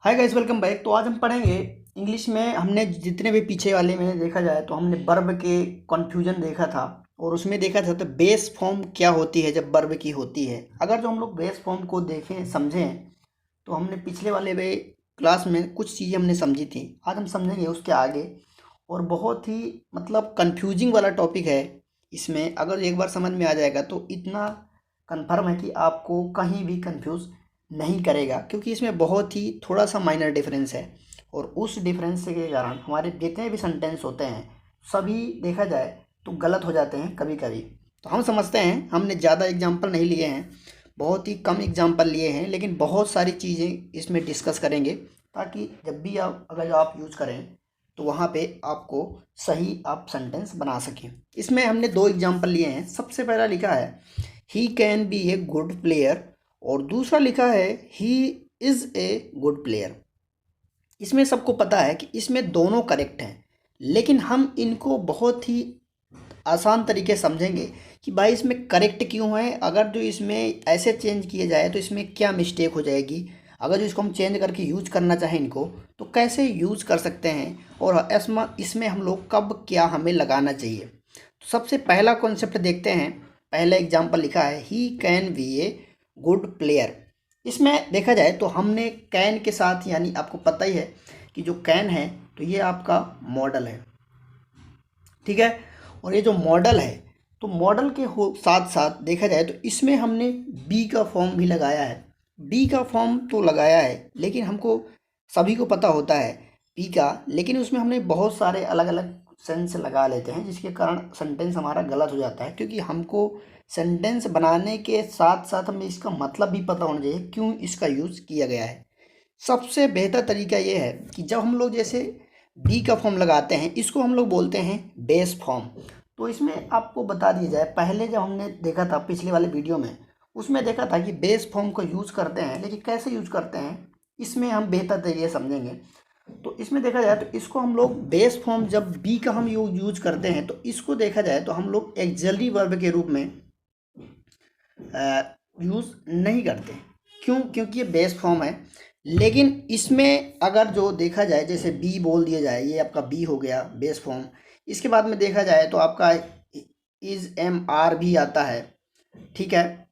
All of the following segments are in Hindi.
Hi guys, welcome back. तो आज हम पढ़ेंगे इंग्लिश में। हमने जितने भी पीछे वाले में देखा जाए तो हमने वर्ब के कन्फ्यूजन देखा था और उसमें देखा था तो बेस फॉर्म क्या होती है जब वर्ब की होती है। अगर जो हम लोग बेस फॉर्म को देखें समझें तो हमने पिछले वाले वे क्लास में कुछ चीज़ें हमने समझी थी। आज हम समझेंगे उसके आगे और बहुत ही मतलब कंफ्यूजिंग वाला टॉपिक है। इसमें अगर एक बार समझ में आ जाएगा तो इतना कंफर्म है कि आपको कहीं भी कंफ्यूज नहीं करेगा, क्योंकि इसमें बहुत ही थोड़ा सा माइनर डिफरेंस है और उस डिफरेंस के कारण हमारे जितने भी सेंटेंस होते हैं सभी देखा जाए तो गलत हो जाते हैं कभी कभी। तो हम समझते हैं, हमने ज़्यादा एग्जाम्पल नहीं लिए हैं, बहुत ही कम एग्जाम्पल लिए हैं, लेकिन बहुत सारी चीज़ें इसमें डिस्कस करेंगे ताकि जब भी आप यूज़ करें तो वहाँ पे आपको सही आप सेंटेंस बना सकें। इसमें हमने दो एग्जाम्पल लिए हैं। सबसे पहला लिखा है he can be a good player और दूसरा लिखा है he is a good player. इसमें सबको पता है कि इसमें दोनों करेक्ट हैं, लेकिन हम इनको बहुत ही आसान तरीके से समझेंगे कि भाई इसमें करेक्ट क्यों है। अगर जो इसमें ऐसे चेंज किए जाए तो इसमें क्या मिस्टेक हो जाएगी। अगर जो इसको हम चेंज करके यूज करना चाहें इनको तो कैसे यूज कर सकते हैं और इसमें हम लोग कब क्या हमें लगाना चाहिए। तो सबसे पहला कॉन्सेप्ट देखते हैं। पहला एग्जाम्पल लिखा है he can be a good player. इसमें देखा जाए तो हमने कैन के साथ, यानी आपको पता ही है कि जो कैन है तो ये आपका मॉडल है, ठीक है। और ये जो मॉडल है तो मॉडल के हो साथ साथ देखा जाए तो इसमें हमने बी का फॉर्म भी लगाया है। बी का फॉर्म तो लगाया है, लेकिन हमको सभी को पता होता है बी का, लेकिन उसमें हमने बहुत सारे अलग अलग सेंस लगा लेते हैं जिसके कारण सेंटेंस हमारा गलत हो जाता है। क्योंकि हमको सेंटेंस बनाने के साथ साथ हमें इसका मतलब भी पता होना चाहिए क्यों इसका यूज़ किया गया है। सबसे बेहतर तरीका ये है कि जब हम लोग जैसे बी का फॉर्म लगाते हैं इसको हम लोग बोलते हैं बेस फॉर्म। तो इसमें आपको बता दिया जाए, पहले जब हमने देखा था पिछले वाले वीडियो में उसमें देखा था कि बेस फॉर्म को यूज़ करते हैं, लेकिन कैसे यूज़ करते हैं इसमें हम बेहतर तरीके समझेंगे। तो इसमें देखा जाए तो इसको हम लोग बेस फॉर्म जब बी का हम यूज करते हैं तो इसको देखा जाए तो हम लोग एक्सिलरी वर्ब के रूप में यूज़ नहीं करते। क्यों? क्योंकि ये बेस फॉर्म है। लेकिन इसमें अगर जो देखा जाए जैसे बी बोल दिया जाए, ये आपका बी हो गया बेस फॉर्म। इसके बाद में देखा जाए तो आपका इज एम आर भी आता है, ठीक है।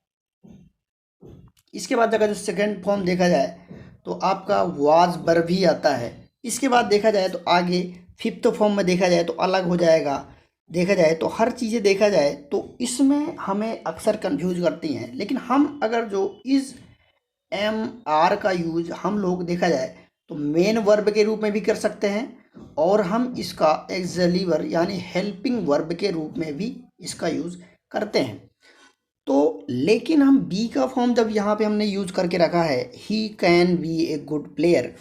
इसके बाद अगर जो सेकेंड फॉर्म देखा जाए तो आपका वाज बर भी आता है। इसके बाद देखा जाए तो आगे फिफ्थ फॉर्म में देखा जाए तो अलग हो जाएगा। देखा जाए तो हर चीज़ें देखा जाए तो इसमें हमें अक्सर कंफ्यूज करती हैं, लेकिन हम अगर जो इज़ एम आर का यूज हम लोग देखा जाए तो मेन वर्ब के रूप में भी कर सकते हैं और हम इसका एक्सिलरी वर्ब यानी हेल्पिंग वर्ब के रूप में भी इसका यूज़ करते हैं। तो लेकिन हम बी का फॉर्म जब यहाँ पे हमने यूज करके रखा है he can be a good player,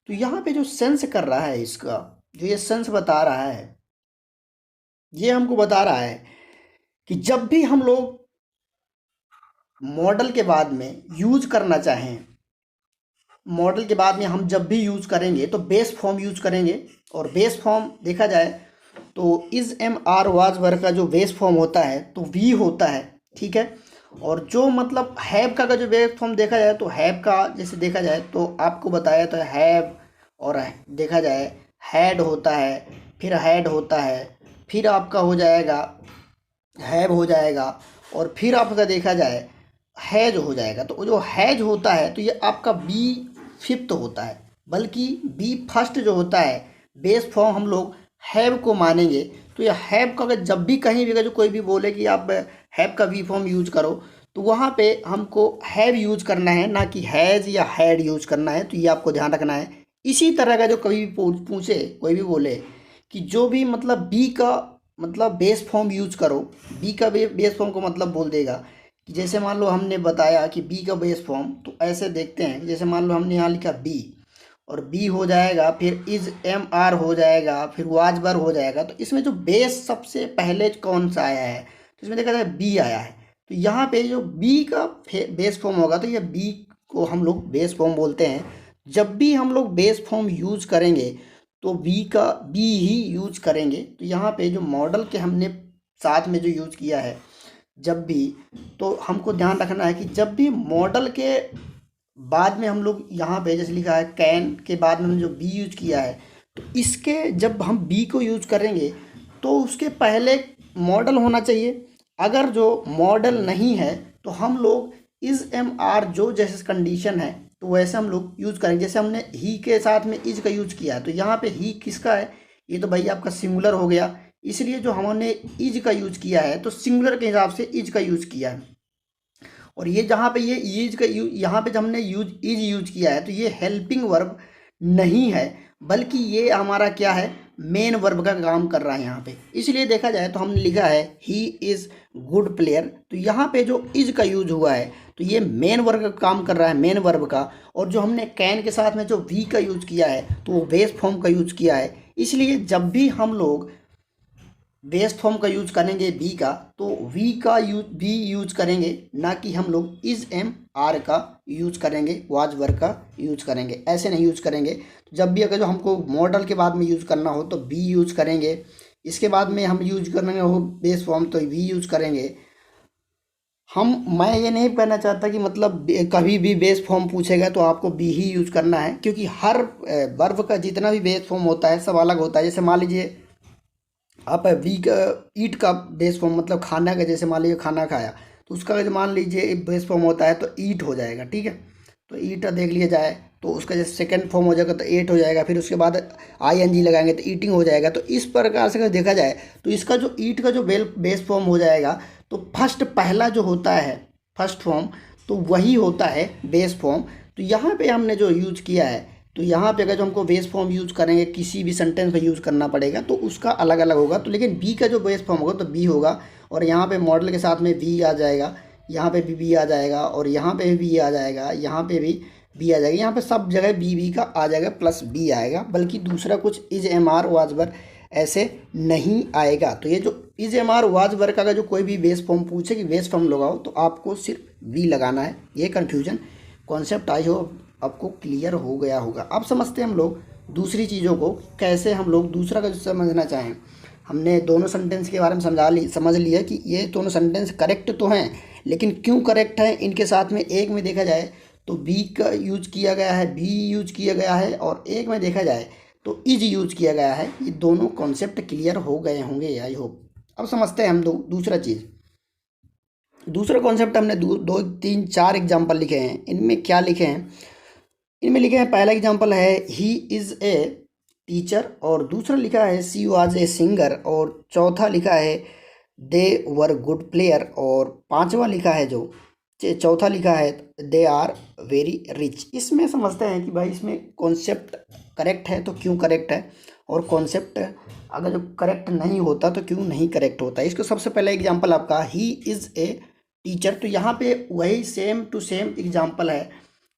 तो यहाँ पे जो सेंस कर रहा है इसका, जो ये सेंस बता रहा है, ये हमको बता रहा है कि जब भी हम लोग मॉडल के बाद में यूज करना चाहें, मॉडल के बाद में हम जब भी यूज करेंगे तो बेस फॉर्म यूज करेंगे। और बेस फॉर्म देखा जाए तो is am are was were का जो बेस फॉर्म होता है तो वी होता है, ठीक है। और जो मतलब हैव का जो बेस फॉर्म देखा जाए तो हैव का जैसे देखा जाए तो आपको बताया तो हैव, और देखा जाए हैड होता है, फिर हैड होता है, फिर आपका हो जाएगा हैव हो जाएगा, और फिर आपका देखा जाए हैज हो जाएगा। तो जो हैज होता है तो ये आपका बी फिफ्थ होता है, बल्कि बी फर्स्ट जो होता है बेस फॉर्म हम लोग हैव को मानेंगे। तो ये हैव का अगर जब भी कहीं भी अगर जो कोई भी बोले कि आप हैव का बी फॉर्म यूज करो तो वहाँ पे हमको हैव यूज करना है, ना कि हैज़ या हैड यूज करना है। तो ये आपको ध्यान रखना है। इसी तरह का जो कभी भी पूछे कोई भी बोले कि जो भी मतलब बी का मतलब बेस फॉर्म यूज करो, बी का बेस फॉर्म को मतलब बोल देगा कि जैसे मान लो हमने बताया कि बी का बेस फॉर्म, तो ऐसे देखते हैं जैसे मान लो हमने यहाँ लिखा बी और बी हो जाएगा, फिर इज एम आर हो जाएगा, फिर वाज बर हो जाएगा। तो इसमें जो बेस सबसे पहले कौन सा आया है तो इसमें देखा जाए बी आया है। तो यहाँ पे जो बी का बेस फॉर्म होगा तो ये बी को हम लोग बेस फॉर्म बोलते हैं। जब भी हम लोग बेस फॉर्म यूज करेंगे तो बी ही यूज करेंगे। तो यहाँ पे जो मॉडल के हमने साथ में जो यूज किया है जब भी, तो हमको ध्यान रखना है कि जब भी मॉडल के बाद में हम लोग यहाँ पे जैसे लिखा है कैन के बाद में हमने जो बी यूज किया है, तो इसके जब हम बी को यूज करेंगे तो उसके पहले मॉडल होना चाहिए। अगर जो मॉडल नहीं है तो हम लोग इज एम आर जो जैसे कंडीशन है तो वैसे हम लोग यूज करेंगे। जैसे हमने ही के साथ में इज का यूज किया है, तो यहाँ पे ही किसका है, ये तो भाई आपका सिंगुलर हो गया, इसलिए जो हमने इज का यूज किया है तो सिंगुलर के हिसाब से इज का यूज किया है। और ये जहाँ पे ये यूज का यहाँ पे जब हमने इज यूज किया है तो ये हेल्पिंग वर्ब नहीं है, बल्कि ये हमारा क्या है, मेन वर्ब का काम कर रहा है यहाँ पे। इसलिए देखा जाए तो हमने लिखा है ही इज़ गुड प्लेयर, तो यहाँ पे जो इज का यूज हुआ है तो ये मेन वर्ब का काम कर रहा है, मेन वर्ब का। और जो हमने कैन के साथ में जो वी का यूज किया है तो वो बेस फॉर्म का यूज किया है। इसलिए जब भी हम लोग बेस फॉर्म का यूज करेंगे बी का, तो वी का यूज बी यूज करेंगे, ना कि हम लोग इज एम आर का यूज करेंगे, वाज वर्ग का यूज करेंगे, ऐसे नहीं यूज करेंगे। तो जब भी अगर जो हमको मॉडल के बाद में यूज करना हो तो बी यूज करेंगे, इसके बाद में हम यूज करेंगे हो बेस फॉर्म तो वी यूज करेंगे। मैं ये नहीं कहना चाहता कि मतलब कभी भी बेस फॉर्म पूछेगा तो आपको बी ही यूज करना है, क्योंकि हर वर्ब का जितना भी बेस फॉर्म होता है सब अलग होता है। जैसे मान लीजिए आप वी का ईट का बेस फॉर्म मतलब खाना का, जैसे मान लीजिए खाना खाया तो उसका अगर मान लीजिए बेस फॉर्म होता है तो ईट हो जाएगा, ठीक है। तो ईट देख लिया जाए तो उसका जैसे सेकंड फॉर्म हो जाएगा तो एट हो जाएगा, फिर उसके बाद आई एन जी लगाएंगे तो ईटिंग हो जाएगा। तो इस प्रकार से अगर देखा जाए तो इसका जो ईट का जो बेस फॉर्म हो जाएगा तो फर्स्ट पहला जो होता है फर्स्ट फॉर्म तो वही होता है बेस फॉर्म। तो यहाँ पे हमने जो यूज किया है, तो यहाँ पे अगर जो हमको बेस फॉर्म यूज़ करेंगे किसी भी सेंटेंस में यूज़ करना पड़ेगा तो उसका अलग अलग होगा। तो लेकिन बी का जो बेस फॉर्म होगा तो बी होगा, और यहाँ पे मॉडल के साथ में बी आ जाएगा, यहाँ पे भी बी आ जाएगा, और यहाँ पे भी बी आ जाएगा, यहाँ पे भी बी आ जाएगा। यहाँ पे सब जगह बी का आ जाएगा प्लस बी आएगा, बल्कि दूसरा कुछ is am are was were ऐसे नहीं आएगा। तो ये जो is am are was were का जो कोई भी बेस फॉर्म पूछे कि बेस फॉर्म लगाओ तो आपको सिर्फ बी लगाना है। ये कन्फ्यूजन कॉन्सेप्ट आई हो आपको क्लियर हो गया होगा। अब समझते हैं हम लोग दूसरी चीज़ों को, कैसे हम लोग दूसरा का जो समझना चाहें। हमने दोनों सेंटेंस के बारे में समझ लिया कि ये दोनों सेंटेंस करेक्ट तो हैं, लेकिन क्यों करेक्ट है इनके साथ में एक में देखा जाए तो बी का यूज किया गया है, बी यूज किया गया है, और एक में देखा जाए तो इज यूज किया गया है। ये दोनों कॉन्सेप्ट क्लियर हो गए होंगे आई होप। अब समझते हैं हम दूसरा चीज़। दूसरा कॉन्सेप्ट हमने दो तीन चार एग्जाम्पल लिखे हैं। इनमें क्या लिखे हैं, इनमें लिखे हैं पहला एग्जाम्पल है ही इज़ ए टीचर, और दूसरा लिखा है सी वाज ए सिंगर, और चौथा लिखा है दे वर गुड प्लेयर, और पांचवा लिखा है जो चौथा लिखा है दे आर वेरी रिच। इसमें समझते हैं कि भाई इसमें कॉन्सेप्ट करेक्ट है तो क्यों करेक्ट है, और कॉन्सेप्ट अगर जो करेक्ट नहीं होता तो क्यों नहीं करेक्ट होता। इसको सबसे पहला एग्जाम्पल आपका ही इज़ ए टीचर, तो यहाँ पे वही सेम टू सेम एग्जाम्पल है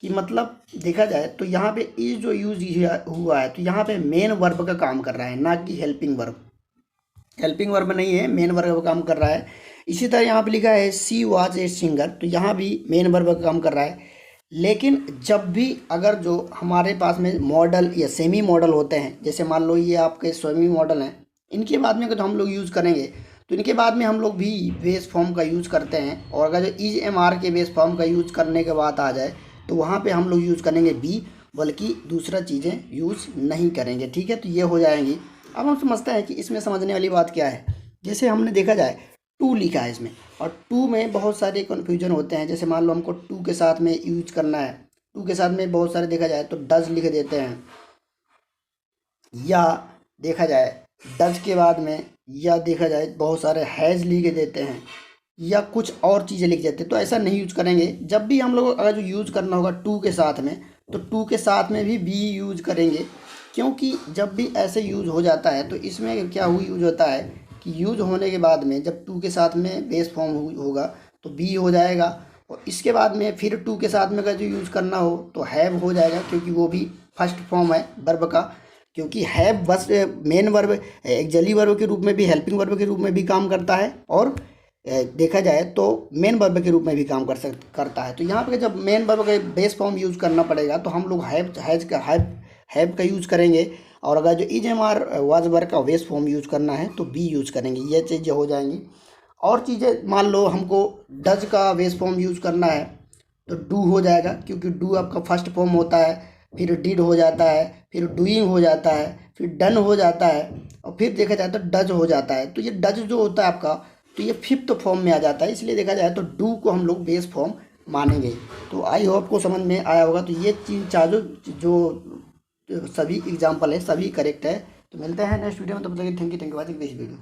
कि मतलब देखा जाए तो यहाँ पे इज जो यूज हुआ है तो यहाँ पे मेन वर्ब का काम कर रहा है, ना कि हेल्पिंग वर्ब। हेल्पिंग वर्ब नहीं है, मेन वर्ब का काम कर रहा है। इसी तरह यहाँ पे लिखा है सी वाज ए सिंगर, तो यहाँ भी मेन वर्ब का काम कर रहा है। लेकिन जब भी अगर जो हमारे पास में मॉडल या सेमी मॉडल होते हैं, जैसे मान लो ये आपके सेमी मॉडल हैं, इनके बाद में अगर हम लोग यूज़ करेंगे तो इनके बाद में हम लोग भी बेस फॉर्म का यूज़ करते हैं, और अगर जो इज एम आर के बेस फॉर्म का यूज़ करने के बाद आ जाए तो वहाँ पे हम लोग यूज़ करेंगे बी, बल्कि दूसरा चीज़ें यूज़ नहीं करेंगे, ठीक है। तो ये हो जाएंगी। अब हम समझते हैं कि इसमें समझने वाली बात क्या है। जैसे हमने देखा जाए टू लिखा है इसमें, और टू में बहुत सारे कन्फ्यूजन होते हैं। जैसे मान लो हमको टू के साथ में यूज करना है, टू के साथ में बहुत सारे देखा जाए तो डज लिख देते हैं, या देखा जाए डज के बाद में या देखा जाए बहुत सारे हैज़ लिख देते हैं, या कुछ और चीज़ें लिख देते हैं। तो ऐसा नहीं यूज करेंगे। जब भी हम लोग अगर जो यूज़ करना होगा टू के साथ में, तो टू के साथ में भी बी यूज करेंगे, क्योंकि जब भी ऐसे यूज हो जाता है तो इसमें क्या यूज होता है कि यूज होने के बाद में जब टू के साथ में बेस फॉर्म होगा तो बी हो जाएगा, और इसके बाद में फिर टू के साथ में अगर जो यूज़ करना हो तो हैव हो जाएगा, क्योंकि वो भी फर्स्ट फॉर्म है वर्ब का। क्योंकि हैव बस मेन वर्ब एक्सिलरी वर्ब के रूप में भी, हेल्पिंग वर्ब के रूप में भी काम करता है, और देखा जाए तो मेन वर्ब के रूप में भी काम करता है। तो यहाँ पर जब मेन वर्ब का बेस फॉर्म यूज़ करना पड़ेगा तो हम लोग हैव का यूज़ करेंगे, और अगर जो is am are was verb का बेस फॉर्म यूज़ करना है तो बी यूज़ करेंगे। ये चीज़ें हो जाएंगी। और चीज़ें मान लो हमको डज का बेस फॉर्म यूज़ करना है तो डू हो जाएगा, क्योंकि डू आपका फर्स्ट फॉर्म होता है, फिर डिड हो जाता है, फिर डूइंग हो जाता है, फिर डन हो जाता है, और फिर देखा जाए तो डज हो जाता है। तो ये डज जो होता है आपका, तो ये फिफ्थ फॉर्म में आ जाता है, इसलिए देखा जाए तो डू को हम लोग बेस फॉर्म मानेंगे। तो आई होप को समझ में आया होगा। तो ये तीन चार जो सभी एग्जाम्पल है सभी करेक्ट है। तो मिलते हैं नेक्स्ट वीडियो में, तब तक thank you for watching this video.